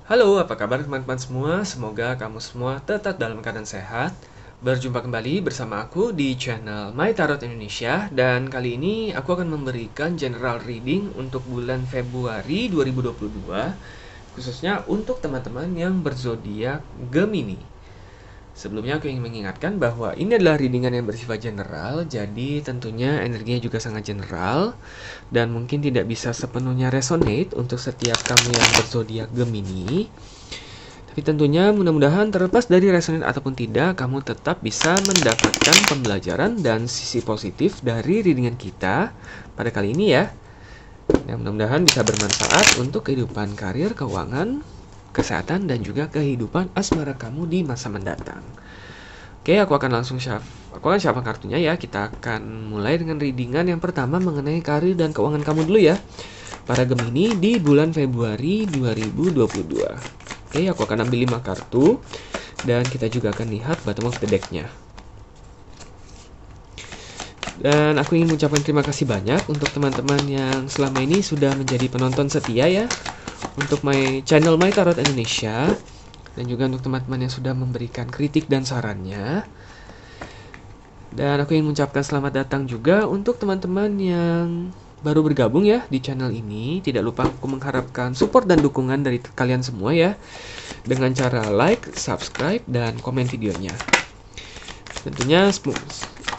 Halo, apa kabar teman-teman semua? Semoga kamu semua tetap dalam keadaan sehat. Berjumpa kembali bersama aku di channel My Tarot Indonesia dan kali ini aku akan memberikan general reading untuk bulan Februari 2022 khususnya untuk teman-teman yang berzodiak Gemini. Sebelumnya aku ingin mengingatkan bahwa ini adalah readingan yang bersifat general, jadi tentunya energinya juga sangat general dan mungkin tidak bisa sepenuhnya resonate untuk setiap kamu yang berzodiak Gemini. Tapi tentunya mudah-mudahan terlepas dari resonate ataupun tidak, kamu tetap bisa mendapatkan pembelajaran dan sisi positif dari readingan kita pada kali ini ya. Dan mudah-mudahan bisa bermanfaat untuk kehidupan karir, keuangan, kesehatan, dan juga kehidupan asmara kamu di masa mendatang. Oke, aku akan shuffle kartunya ya. Kita akan mulai dengan readingan yang pertama mengenai karir dan keuangan kamu dulu ya. Para Gemini di bulan Februari 2022. Oke, aku akan ambil 5 kartu dan kita juga akan lihat bottom of the deck-nya. Dan aku ingin mengucapkan terima kasih banyak untuk teman-teman yang selama ini sudah menjadi penonton setia ya untuk channel My Tarot Indonesia, dan juga untuk teman-teman yang sudah memberikan kritik dan sarannya. Dan aku ingin mengucapkan selamat datang juga untuk teman-teman yang baru bergabung ya di channel ini. Tidak lupa aku mengharapkan support dan dukungan dari kalian semua ya, dengan cara like, subscribe, dan komen videonya. Tentunya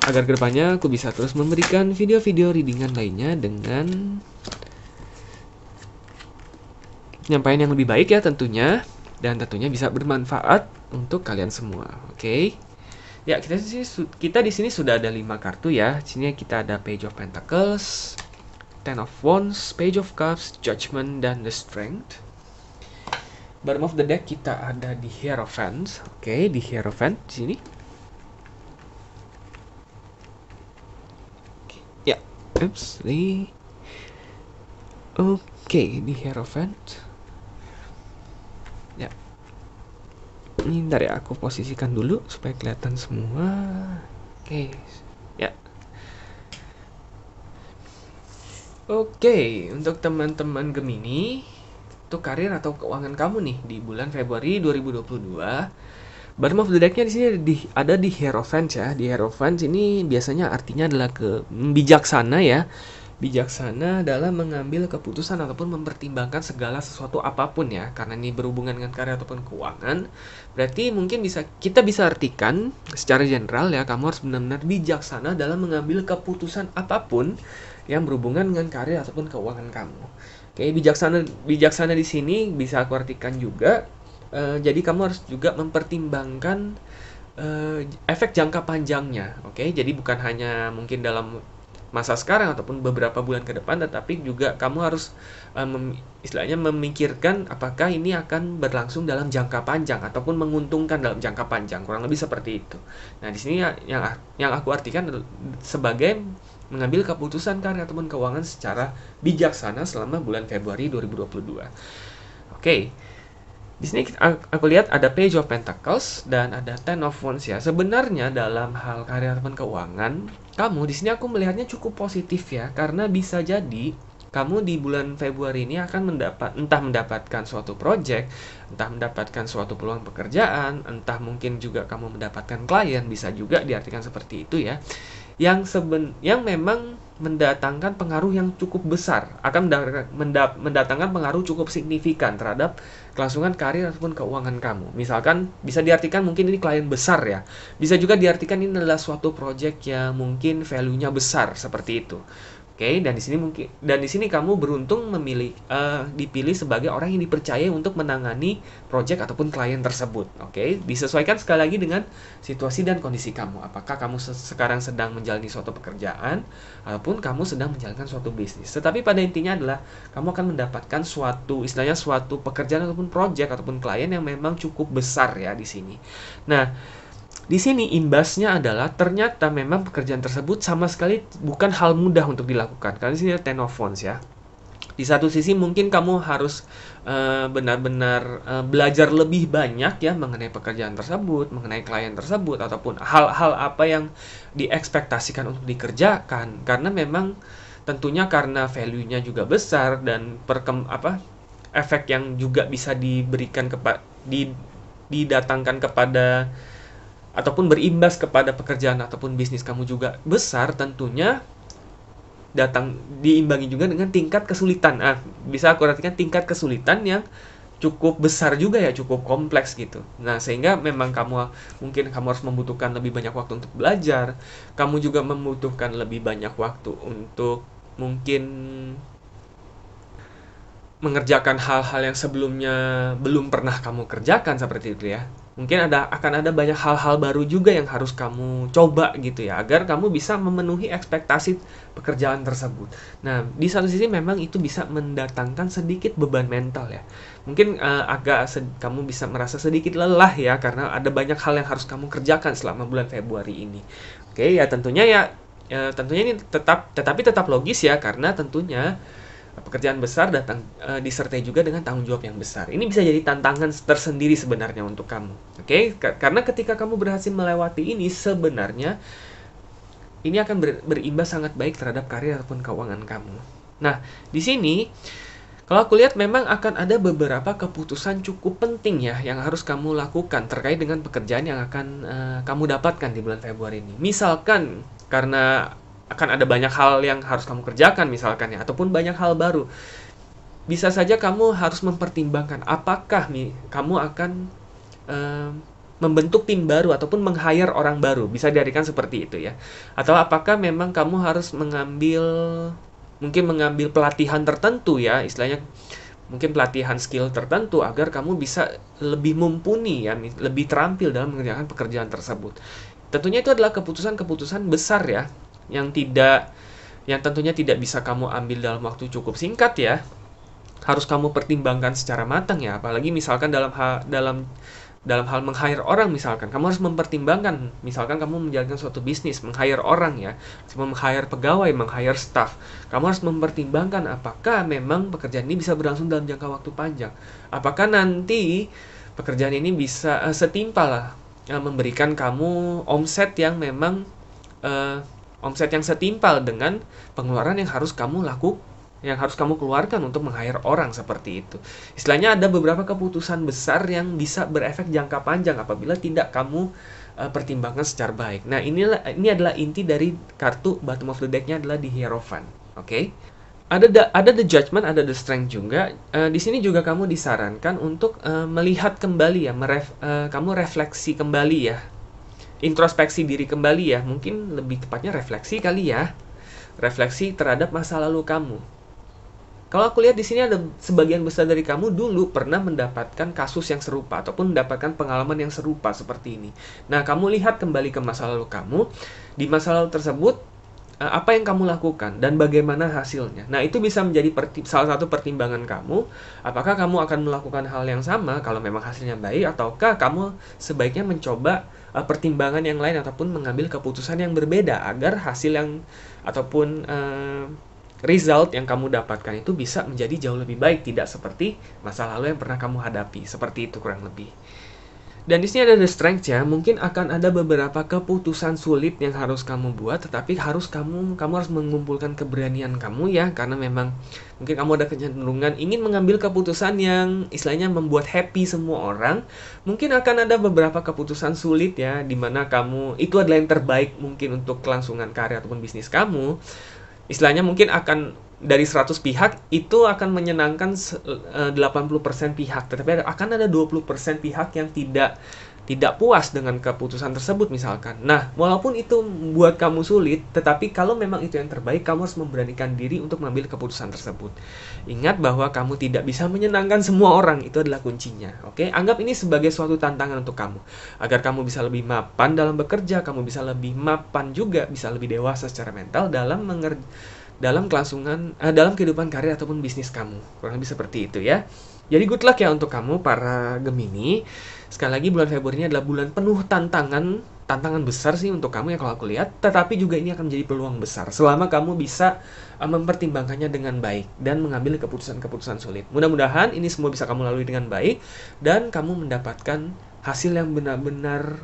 agar kedepannya aku bisa terus memberikan video-video readingan lainnya dengan penyampaian yang lebih baik ya tentunya, dan tentunya bisa bermanfaat untuk kalian semua. Oke. Ya, kita di sini sudah ada 5 kartu ya. Di sini kita ada Page of Pentacles, Ten of Wands, Page of Cups, Judgment, dan The Strength. Bottom of the deck kita ada di Hierophant. Oke, di Hierophant di sini. Ya, Oke, di Hierophant. Ya. Ini bentar ya, aku posisikan dulu supaya kelihatan semua. Oke. Ya. Oke, untuk teman-teman Gemini, untuk karir atau keuangan kamu nih di bulan Februari 2022. Bottom of the deck-nya di sini ada di Hierophant ya. Di Hierophant ini biasanya artinya adalah bijaksana ya. Bijaksana dalam mengambil keputusan ataupun mempertimbangkan segala sesuatu apapun ya. Karena ini berhubungan dengan karir ataupun keuangan, berarti mungkin kita bisa artikan secara general ya, kamu harus benar-benar bijaksana dalam mengambil keputusan apapun yang berhubungan dengan karir ataupun keuangan kamu. Oke, bijaksana di sini bisa aku artikan juga jadi kamu harus juga mempertimbangkan efek jangka panjangnya. Oke, jadi bukan hanya mungkin dalam masa sekarang ataupun beberapa bulan ke depan, tetapi juga kamu harus istilahnya memikirkan apakah ini akan berlangsung dalam jangka panjang ataupun menguntungkan dalam jangka panjang, kurang lebih seperti itu. Nah, di sini yang aku artikan sebagai mengambil keputusan karir ataupun keuangan secara bijaksana selama bulan Februari 2022. Oke. Di sini aku lihat ada Page of Pentacles dan ada Ten of Wands ya. Sebenarnya dalam hal karir ataupun keuangan, kamu di sini aku melihatnya cukup positif ya, karena bisa jadi kamu di bulan Februari ini akan entah mendapatkan suatu project, entah mendapatkan suatu peluang pekerjaan, entah mungkin juga kamu mendapatkan klien, bisa juga diartikan seperti itu ya. Yang memang mendatangkan pengaruh yang cukup besar, akan mendatangkan pengaruh cukup signifikan terhadap kelangsungan karir ataupun keuangan kamu. Misalkan bisa diartikan mungkin ini klien besar ya. Bisa juga diartikan ini adalah suatu project yang mungkin value-nya besar seperti itu. Oke, dan di sini kamu beruntung dipilih sebagai orang yang dipercaya untuk menangani project ataupun klien tersebut. Oke, disesuaikan sekali lagi dengan situasi dan kondisi kamu. Apakah kamu sekarang sedang menjalani suatu pekerjaan ataupun kamu sedang menjalankan suatu bisnis. Tetapi pada intinya adalah kamu akan mendapatkan suatu pekerjaan ataupun project ataupun klien yang memang cukup besar ya di sini. Nah, di sini imbasnya adalah ternyata memang pekerjaan tersebut sama sekali bukan hal mudah untuk dilakukan. Karena di sini ada Ten of Wands ya. Di satu sisi mungkin kamu harus benar-benar belajar lebih banyak ya mengenai pekerjaan tersebut, mengenai klien tersebut, ataupun hal-hal apa yang diekspektasikan untuk dikerjakan. Karena memang tentunya karena value-nya juga besar dan efek yang juga bisa diberikan didatangkan kepada ataupun berimbas kepada pekerjaan ataupun bisnis kamu juga besar, tentunya diimbangi juga dengan tingkat kesulitan. Bisa aku artikan tingkat kesulitan yang cukup besar juga ya, cukup kompleks gitu. Nah, sehingga memang mungkin kamu harus membutuhkan lebih banyak waktu untuk belajar. Kamu juga membutuhkan lebih banyak waktu untuk mungkin mengerjakan hal-hal yang sebelumnya belum pernah kamu kerjakan seperti itu ya. Mungkin akan ada banyak hal-hal baru juga yang harus kamu coba gitu ya, agar kamu bisa memenuhi ekspektasi pekerjaan tersebut. Nah, di satu sisi memang itu bisa mendatangkan sedikit beban mental ya. Mungkin kamu bisa merasa sedikit lelah ya, karena ada banyak hal yang harus kamu kerjakan selama bulan Februari ini. Oke, ya tentunya ini tetap logis ya, karena tentunya pekerjaan besar disertai juga dengan tanggung jawab yang besar. Ini bisa jadi tantangan tersendiri sebenarnya untuk kamu. Oke? Karena ketika kamu berhasil melewati ini, sebenarnya ini akan berimbas sangat baik terhadap karir ataupun keuangan kamu. Nah, di sini kalau aku lihat memang akan ada beberapa keputusan cukup penting ya yang harus kamu lakukan terkait dengan pekerjaan yang akan kamu dapatkan di bulan Februari ini. Misalkan karena akan ada banyak hal yang harus kamu kerjakan misalkan ya, ataupun banyak hal baru. Bisa saja kamu harus mempertimbangkan apakah kamu akan membentuk tim baru ataupun meng-hire orang baru. Bisa diartikan seperti itu ya. Atau apakah memang kamu harus mengambil pelatihan tertentu ya, istilahnya mungkin pelatihan skill tertentu agar kamu bisa lebih mumpuni ya, lebih terampil dalam mengerjakan pekerjaan tersebut. Tentunya itu adalah keputusan-keputusan besar ya, yang tentunya tidak bisa kamu ambil dalam waktu cukup singkat ya. Harus kamu pertimbangkan secara matang ya, apalagi misalkan dalam hal meng-hire orang misalkan. Kamu harus mempertimbangkan, misalkan kamu menjalankan suatu bisnis, meng-hire orang ya, meng-hire pegawai, meng-hire staff. Kamu harus mempertimbangkan apakah memang pekerjaan ini bisa berlangsung dalam jangka waktu panjang. Apakah nanti pekerjaan ini bisa setimpal lah memberikan kamu omset yang memang omset yang setimpal dengan pengeluaran yang harus kamu keluarkan untuk meng-hire orang seperti itu. Istilahnya ada beberapa keputusan besar yang bisa berefek jangka panjang apabila tidak kamu pertimbangkan secara baik. Nah, ini adalah inti dari kartu bottom of the deck-nya adalah di Hierophant. Oke? Ada the judgment, ada the strength juga. Di sini juga kamu disarankan untuk melihat kembali ya, kamu refleksi kembali ya. Introspeksi diri kembali ya, mungkin lebih tepatnya refleksi kali ya. Refleksi terhadap masa lalu kamu. Kalau aku lihat di sini ada sebagian besar dari kamu dulu pernah mendapatkan kasus yang serupa ataupun mendapatkan pengalaman yang serupa seperti ini. Nah, kamu lihat kembali ke masa lalu kamu. Di masa lalu tersebut apa yang kamu lakukan dan bagaimana hasilnya. Nah, itu bisa menjadi salah satu pertimbangan kamu. Apakah kamu akan melakukan hal yang sama kalau memang hasilnya baik, ataukah kamu sebaiknya mencoba pertimbangan yang lain ataupun mengambil keputusan yang berbeda agar hasil ataupun result yang kamu dapatkan itu bisa menjadi jauh lebih baik, tidak seperti masa lalu yang pernah kamu hadapi. Seperti itu kurang lebih. Dan di sini ada the strength ya, mungkin akan ada beberapa keputusan sulit yang harus kamu buat, tetapi kamu harus mengumpulkan keberanian kamu ya, karena memang mungkin kamu ada kecenderungan ingin mengambil keputusan yang istilahnya membuat happy semua orang. Mungkin akan ada beberapa keputusan sulit ya, dimana itu adalah yang terbaik mungkin untuk kelangsungan karir ataupun bisnis kamu. Istilahnya mungkin dari 100 pihak itu akan menyenangkan 80% pihak, tetapi akan ada 20% pihak yang tidak puas dengan keputusan tersebut misalkan. Nah, walaupun itu buat kamu sulit, tetapi kalau memang itu yang terbaik, kamu harus memberanikan diri untuk mengambil keputusan tersebut. Ingat bahwa kamu tidak bisa menyenangkan semua orang, itu adalah kuncinya. Oke, anggap ini sebagai suatu tantangan untuk kamu, agar kamu bisa lebih mapan dalam bekerja, kamu bisa lebih mapan juga, bisa lebih dewasa secara mental dalam kehidupan karir ataupun bisnis kamu. Kurang lebih seperti itu ya. Jadi good luck ya untuk kamu para Gemini. Sekali lagi bulan Februari ini adalah bulan penuh tantangan besar sih untuk kamu ya kalau aku lihat, tetapi juga ini akan menjadi peluang besar selama kamu bisa mempertimbangkannya dengan baik dan mengambil keputusan-keputusan sulit. Mudah-mudahan ini semua bisa kamu lalui dengan baik dan kamu mendapatkan hasil yang benar-benar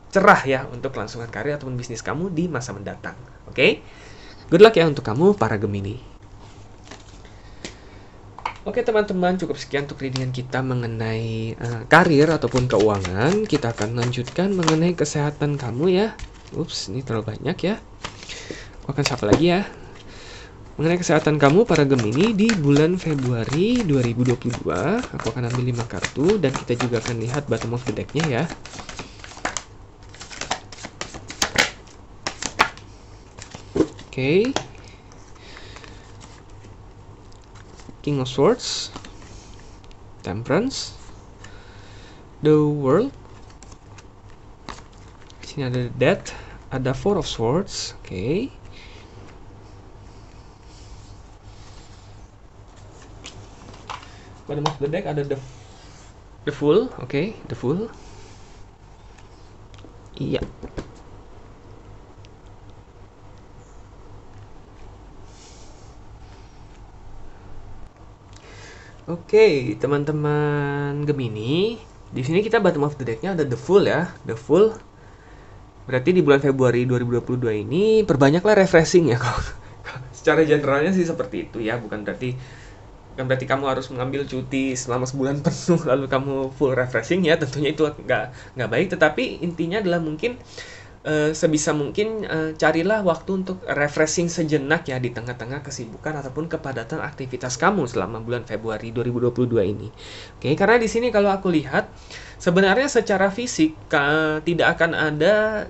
cerah ya untuk kelangsungan karir ataupun bisnis kamu di masa mendatang. Oke? Good luck ya untuk kamu para Gemini. Oke teman-teman, cukup sekian untuk readingan kita mengenai karir ataupun keuangan. Kita akan lanjutkan mengenai kesehatan kamu ya. Ups, ini terlalu banyak ya. Aku akan sapa lagi ya. Mengenai kesehatan kamu para Gemini di bulan Februari 2022, aku akan ambil 5 kartu dan kita juga akan lihat bottom of the deck-nya ya. Oke. King of Swords, Temperance, The World. Sini ada Death, ada Four of Swords. Oke. Bottom of the deck ada the Fool. Oke, the Fool. Iya. Oke, teman-teman Gemini, di sini kita bottom of the deck-nya ada the Fool ya. The Fool berarti di bulan Februari 2022 ini perbanyaklah refreshing ya. Secara generalnya sih seperti itu ya, bukan berarti kamu harus mengambil cuti selama sebulan penuh lalu kamu full refreshing ya, tentunya itu nggak baik. Tetapi intinya adalah mungkin sebisa mungkin carilah waktu untuk refreshing sejenak ya di tengah-tengah kesibukan ataupun kepadatan aktivitas kamu selama bulan Februari 2022 ini. Oke, karena di sini kalau aku lihat sebenarnya secara fisik tidak akan ada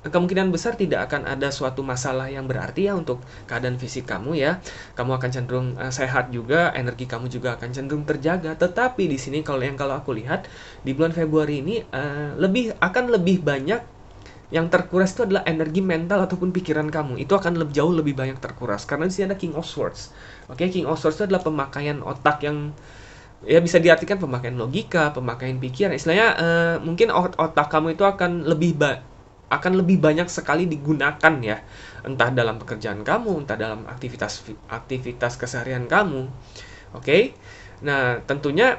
kemungkinan besar tidak akan ada suatu masalah yang berarti ya untuk keadaan fisik kamu ya. Kamu akan cenderung sehat juga, energi kamu juga akan cenderung terjaga. Tetapi di sini kalau aku lihat di bulan Februari ini akan lebih banyak yang terkuras itu adalah energi mental ataupun pikiran kamu. Itu akan jauh lebih banyak terkuras karena di sini ada King of Swords. Oke, King of Swords itu adalah pemakaian otak yang ya bisa diartikan pemakaian logika, pemakaian pikiran. Istilahnya mungkin otak kamu itu akan lebih banyak sekali digunakan ya, entah dalam pekerjaan kamu, entah dalam aktivitas keseharian kamu. Oke. Nah, tentunya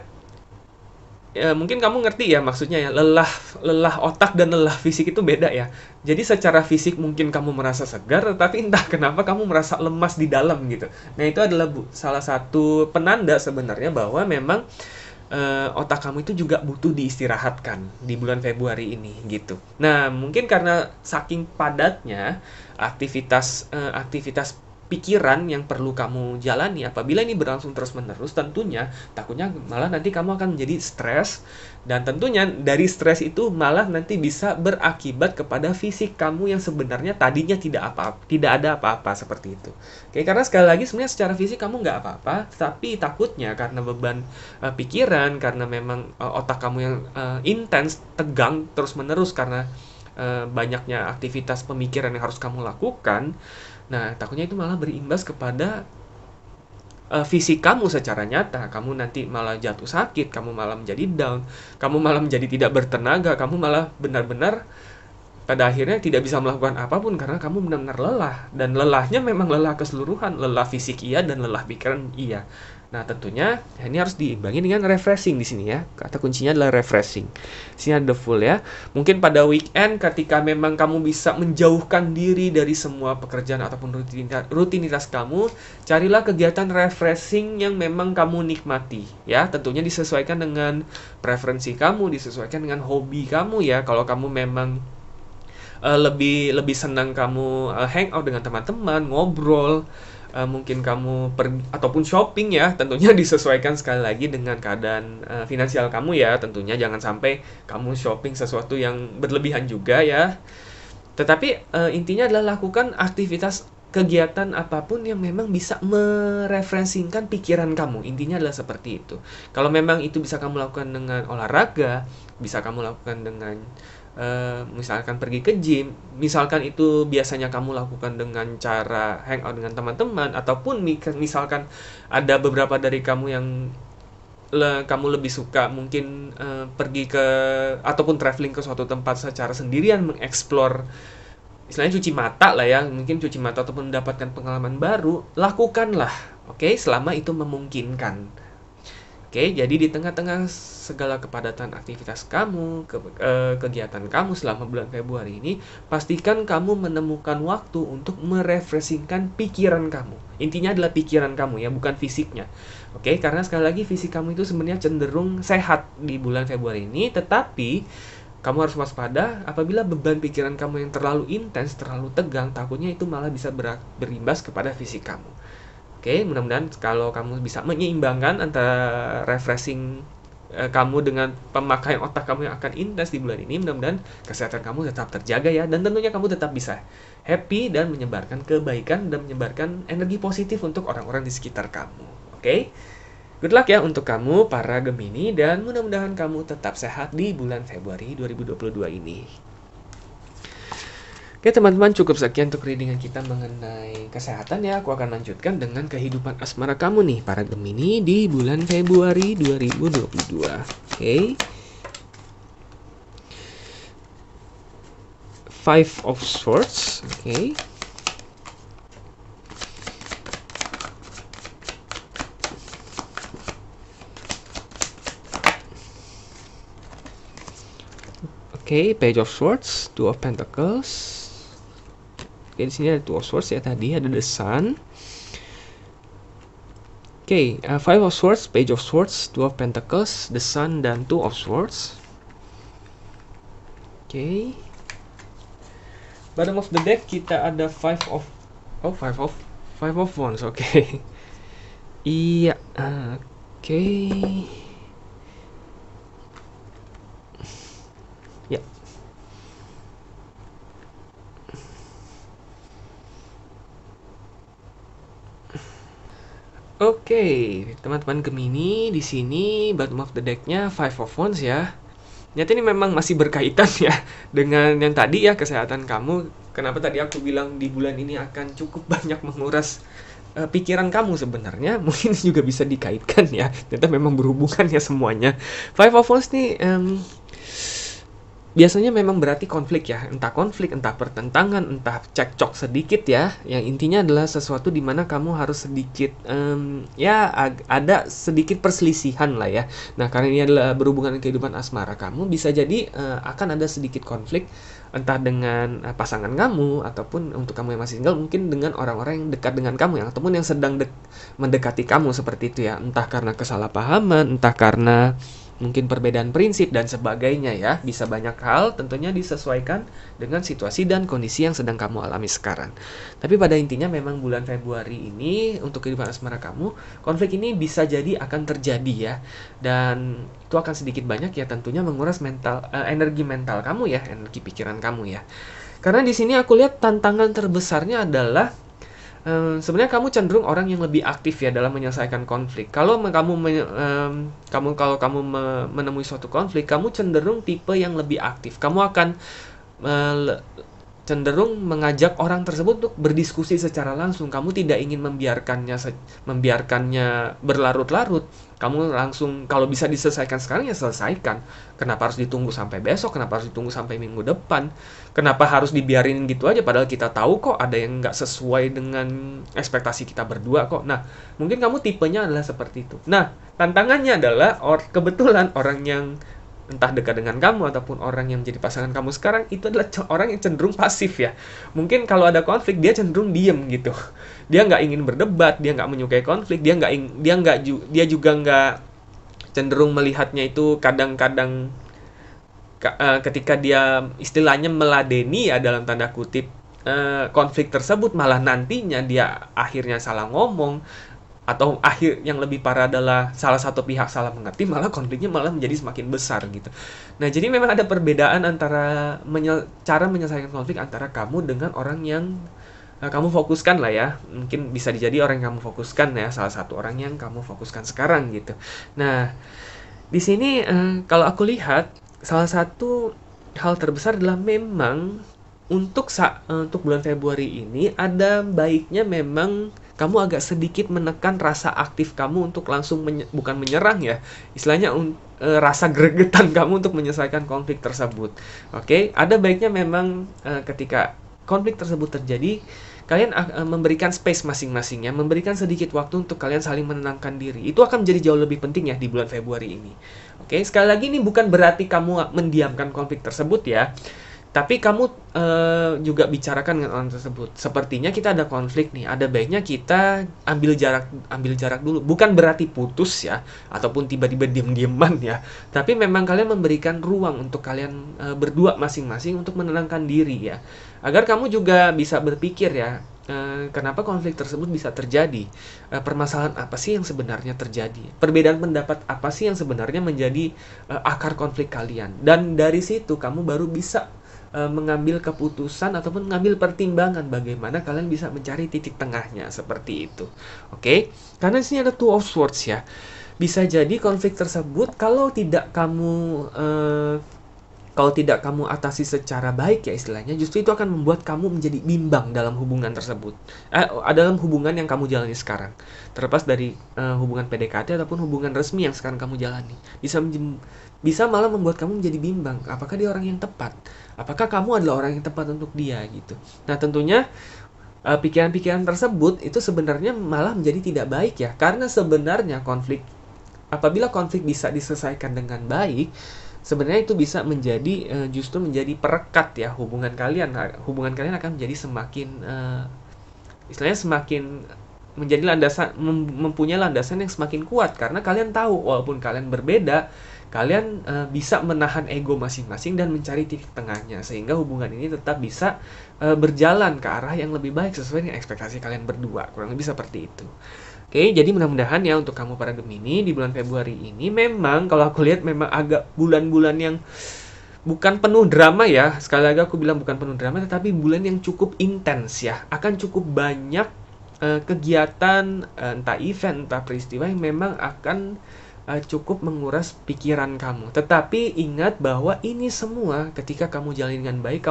ya, mungkin kamu ngerti ya maksudnya ya, lelah otak dan lelah fisik itu beda ya. Jadi secara fisik mungkin kamu merasa segar, tetapi entah kenapa kamu merasa lemas di dalam gitu. Nah, itu adalah salah satu penanda sebenarnya bahwa memang otak kamu itu juga butuh diistirahatkan di bulan Februari ini gitu. Nah, mungkin karena saking padatnya aktivitas pikiran yang perlu kamu jalani apabila ini berlangsung terus-menerus, tentunya takutnya malah nanti kamu akan menjadi stres, dan tentunya dari stres itu malah nanti bisa berakibat kepada fisik kamu yang sebenarnya tadinya tidak ada apa-apa seperti itu. Oke, karena sekali lagi sebenarnya secara fisik kamu nggak apa-apa, tapi takutnya karena beban pikiran, karena memang otak kamu yang intens, tegang terus-menerus karena banyaknya aktivitas pemikiran yang harus kamu lakukan. Nah, takutnya itu malah berimbas kepada fisik kamu secara nyata. Kamu nanti malah jatuh sakit, kamu malah menjadi down, kamu malah menjadi tidak bertenaga, kamu malah benar-benar pada akhirnya tidak bisa melakukan apapun karena kamu benar-benar lelah. Dan lelahnya memang lelah keseluruhan, lelah fisik iya dan lelah pikiran iya. Nah, tentunya ini harus diimbangi dengan refreshing di sini ya. Kata kuncinya adalah refreshing. Sini ada the Fool ya. Mungkin pada weekend ketika memang kamu bisa menjauhkan diri dari semua pekerjaan ataupun rutinitas kamu, carilah kegiatan refreshing yang memang kamu nikmati ya. Tentunya disesuaikan dengan preferensi kamu, disesuaikan dengan hobi kamu ya. Kalau kamu memang lebih senang kamu hangout dengan teman-teman, ngobrol, mungkin kamu pergi ataupun shopping ya, tentunya disesuaikan sekali lagi dengan keadaan finansial kamu ya. Tentunya jangan sampai kamu shopping sesuatu yang berlebihan juga ya. Tetapi intinya adalah lakukan aktivitas kegiatan apapun yang memang bisa merefreshingkan pikiran kamu. Intinya adalah seperti itu. Kalau memang itu bisa kamu lakukan dengan olahraga, bisa kamu lakukan dengan misalkan pergi ke gym, misalkan itu biasanya kamu lakukan dengan cara hangout dengan teman-teman, ataupun misalkan ada beberapa dari kamu yang kamu lebih suka mungkin pergi ke ataupun traveling ke suatu tempat secara sendirian, mengeksplor istilahnya cuci mata lah ya, mungkin cuci mata ataupun mendapatkan pengalaman baru, lakukanlah, oke, selama itu memungkinkan. Oke, jadi di tengah-tengah segala kepadatan aktivitas kamu, kegiatan kamu selama bulan Februari ini, pastikan kamu menemukan waktu untuk merefreshingkan pikiran kamu. Intinya adalah pikiran kamu ya, bukan fisiknya. Oke, karena sekali lagi fisik kamu itu sebenarnya cenderung sehat di bulan Februari ini, tetapi kamu harus waspada apabila beban pikiran kamu yang terlalu intens, terlalu tegang, takutnya itu malah bisa berimbas kepada fisik kamu. Oke, mudah-mudahan kalau kamu bisa menyeimbangkan antara refreshing kamu dengan pemakaian otak kamu yang akan intens di bulan ini, mudah-mudahan kesehatan kamu tetap terjaga ya, dan tentunya kamu tetap bisa happy dan menyebarkan kebaikan dan menyebarkan energi positif untuk orang-orang di sekitar kamu. Oke? Good luck ya untuk kamu para Gemini, dan mudah-mudahan kamu tetap sehat di bulan Februari 2022 ini. Oke teman-teman, cukup sekian untuk readingan kita mengenai kesehatan ya. Aku akan lanjutkan dengan kehidupan asmara kamu nih para Gemini di bulan Februari 2022. Oke. Five of Swords. Oke. Oke, Page of Swords, Two of Pentacles. Oke, di sini ada Two of Swords ya, tadi ada The Sun. Oke, Five of Swords, Page of Swords, Two of Pentacles, The Sun, dan Two of Swords. Oke. Bottom of the deck kita ada Five of Wands. Oke. Iya, oke. Ya. Oke, teman-teman Gemini, di sini bottom of the deck-nya Five of Wands ya. Nyata ini memang masih berkaitan ya dengan yang tadi ya, kesehatan kamu. Kenapa tadi aku bilang di bulan ini akan cukup banyak menguras pikiran kamu sebenarnya, mungkin juga bisa dikaitkan ya. Ternyata memang berhubungan ya semuanya. Five of Wands nih biasanya memang berarti konflik ya, entah konflik, entah pertentangan, entah cekcok sedikit ya. Yang intinya adalah sesuatu di mana kamu harus sedikit ada sedikit perselisihan lah ya. Nah, karena ini adalah berhubungan dengan kehidupan asmara kamu, bisa jadi akan ada sedikit konflik, entah dengan pasangan kamu ataupun untuk kamu yang masih single, mungkin dengan orang-orang yang dekat dengan kamu yang ataupun yang sedang mendekati kamu seperti itu ya. Entah karena kesalahpahaman, entah karena mungkin perbedaan prinsip dan sebagainya ya. Bisa banyak hal, tentunya disesuaikan dengan situasi dan kondisi yang sedang kamu alami sekarang. Tapi pada intinya memang bulan Februari ini untuk kehidupan asmara kamu, konflik ini bisa jadi akan terjadi ya. Dan itu akan sedikit banyak ya tentunya menguras energi mental kamu ya, energi pikiran kamu ya. Karena di sini aku lihat tantangan terbesarnya adalah sebenarnya kamu cenderung orang yang lebih aktif ya dalam menyelesaikan konflik. Kalau kamu menemui suatu konflik, kamu cenderung tipe yang lebih aktif. Kamu akan cenderung mengajak orang tersebut untuk berdiskusi secara langsung. Kamu tidak ingin membiarkannya berlarut-larut. Kamu langsung, kalau bisa diselesaikan sekarang ya selesaikan. Kenapa harus ditunggu sampai besok? Kenapa harus ditunggu sampai minggu depan? Kenapa harus dibiarin gitu aja? Padahal kita tahu kok ada yang nggak sesuai dengan ekspektasi kita berdua kok. Nah, mungkin kamu tipenya adalah seperti itu. Nah, tantangannya adalah kebetulan orang yang entah dekat dengan kamu ataupun orang yang menjadi pasangan kamu sekarang itu adalah orang yang cenderung pasif ya. Mungkin kalau ada konflik dia cenderung diem gitu. Dia nggak ingin berdebat, dia nggak menyukai konflik, dia juga nggak cenderung melihatnya itu kadang-kadang ketika dia istilahnya meladeni ya dalam tanda kutip konflik tersebut, malah nantinya dia akhirnya salah ngomong. Atau akhir yang lebih parah adalah salah satu pihak salah mengerti, malah konfliknya malah menjadi semakin besar gitu. Nah, jadi memang ada perbedaan antara cara menyelesaikan konflik antara kamu dengan orang yang kamu fokuskan lah ya. Mungkin bisa jadi orang yang kamu fokuskan ya, salah satu orang yang kamu fokuskan sekarang gitu. Nah, di sini kalau aku lihat salah satu hal terbesar adalah memang untuk bulan Februari ini ada baiknya memang kamu agak sedikit menekan rasa aktif kamu untuk langsung bukan menyerang ya, istilahnya rasa gregetan kamu untuk menyelesaikan konflik tersebut. Oke, ada baiknya memang ketika konflik tersebut terjadi, kalian memberikan space masing-masingnya, memberikan sedikit waktu untuk kalian saling menenangkan diri. Itu akan menjadi jauh lebih penting ya di bulan Februari ini. Oke, sekali lagi ini bukan berarti kamu mendiamkan konflik tersebut ya. Tapi kamu juga bicarakan dengan orang tersebut. Sepertinya kita ada konflik nih, ada baiknya kita ambil jarak dulu. Bukan berarti putus ya, ataupun tiba-tiba diem-dieman ya. Tapi memang kalian memberikan ruang untuk kalian berdua masing-masing untuk menenangkan diri ya. Agar kamu juga bisa berpikir ya, kenapa konflik tersebut bisa terjadi? Permasalahan apa sih yang sebenarnya terjadi? Perbedaan pendapat apa sih yang sebenarnya menjadi akar konflik kalian? Dan dari situ kamu baru bisa mengambil keputusan ataupun mengambil pertimbangan bagaimana kalian bisa mencari titik tengahnya seperti itu. Oke? Karena di sini ada two of swords ya. Bisa jadi konflik tersebut kalau tidak kamu atasi secara baik ya istilahnya, justru itu akan membuat kamu menjadi bimbang dalam hubungan tersebut. Dalam hubungan yang kamu jalani sekarang. Terlepas dari hubungan PDKT ataupun hubungan resmi yang sekarang kamu jalani. Bisa malah membuat kamu menjadi bimbang. Apakah dia orang yang tepat? Apakah kamu adalah orang yang tepat untuk dia gitu. Nah, tentunya pikiran-pikiran tersebut itu sebenarnya malah menjadi tidak baik ya. Karena sebenarnya apabila konflik bisa diselesaikan dengan baik, sebenarnya itu bisa menjadi justru menjadi perekat ya hubungan kalian. Hubungan kalian akan menjadi semakin istilahnya semakin menjadi mempunyai landasan yang semakin kuat karena kalian tahu walaupun kalian berbeda, kalian bisa menahan ego masing-masing dan mencari titik tengahnya sehingga hubungan ini tetap bisa berjalan ke arah yang lebih baik sesuai dengan ekspektasi kalian berdua, kurang lebih seperti itu. Oke, jadi mudah-mudahan ya untuk kamu para Gemini di bulan Februari ini memang kalau aku lihat memang agak bulan-bulan yang bukan penuh drama ya. Sekali lagi aku bilang bukan penuh drama, tetapi bulan yang cukup intens ya. Akan cukup banyak kegiatan, entah event, entah peristiwa yang memang akan cukup menguras pikiran kamu. Tetapi ingat bahwa ini semua ketika kamu jalani dengan baik,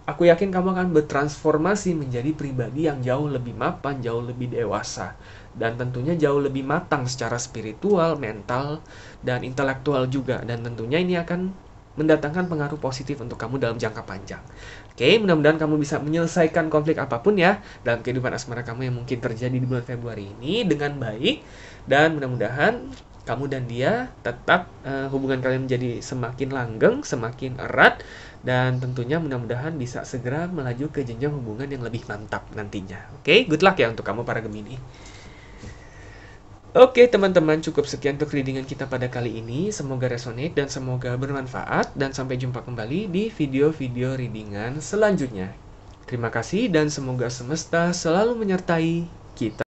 aku yakin kamu akan bertransformasi menjadi pribadi yang jauh lebih mapan, jauh lebih dewasa. Dan tentunya jauh lebih matang secara spiritual, mental, dan intelektual juga. Dan tentunya ini akan mendatangkan pengaruh positif untuk kamu dalam jangka panjang. Oke, mudah-mudahan kamu bisa menyelesaikan konflik apapun ya dalam kehidupan asmara kamu yang mungkin terjadi di bulan Februari ini dengan baik. Dan mudah-mudahan kamu dan dia tetap hubungan kalian menjadi semakin langgeng, semakin erat. Dan tentunya mudah-mudahan bisa segera melaju ke jenjang hubungan yang lebih mantap nantinya. Oke, good luck ya untuk kamu para Gemini. Oke teman-teman, cukup sekian untuk readingan kita pada kali ini. Semoga resonate dan semoga bermanfaat. Dan sampai jumpa kembali di video-video readingan selanjutnya. Terima kasih dan semoga semesta selalu menyertai kita.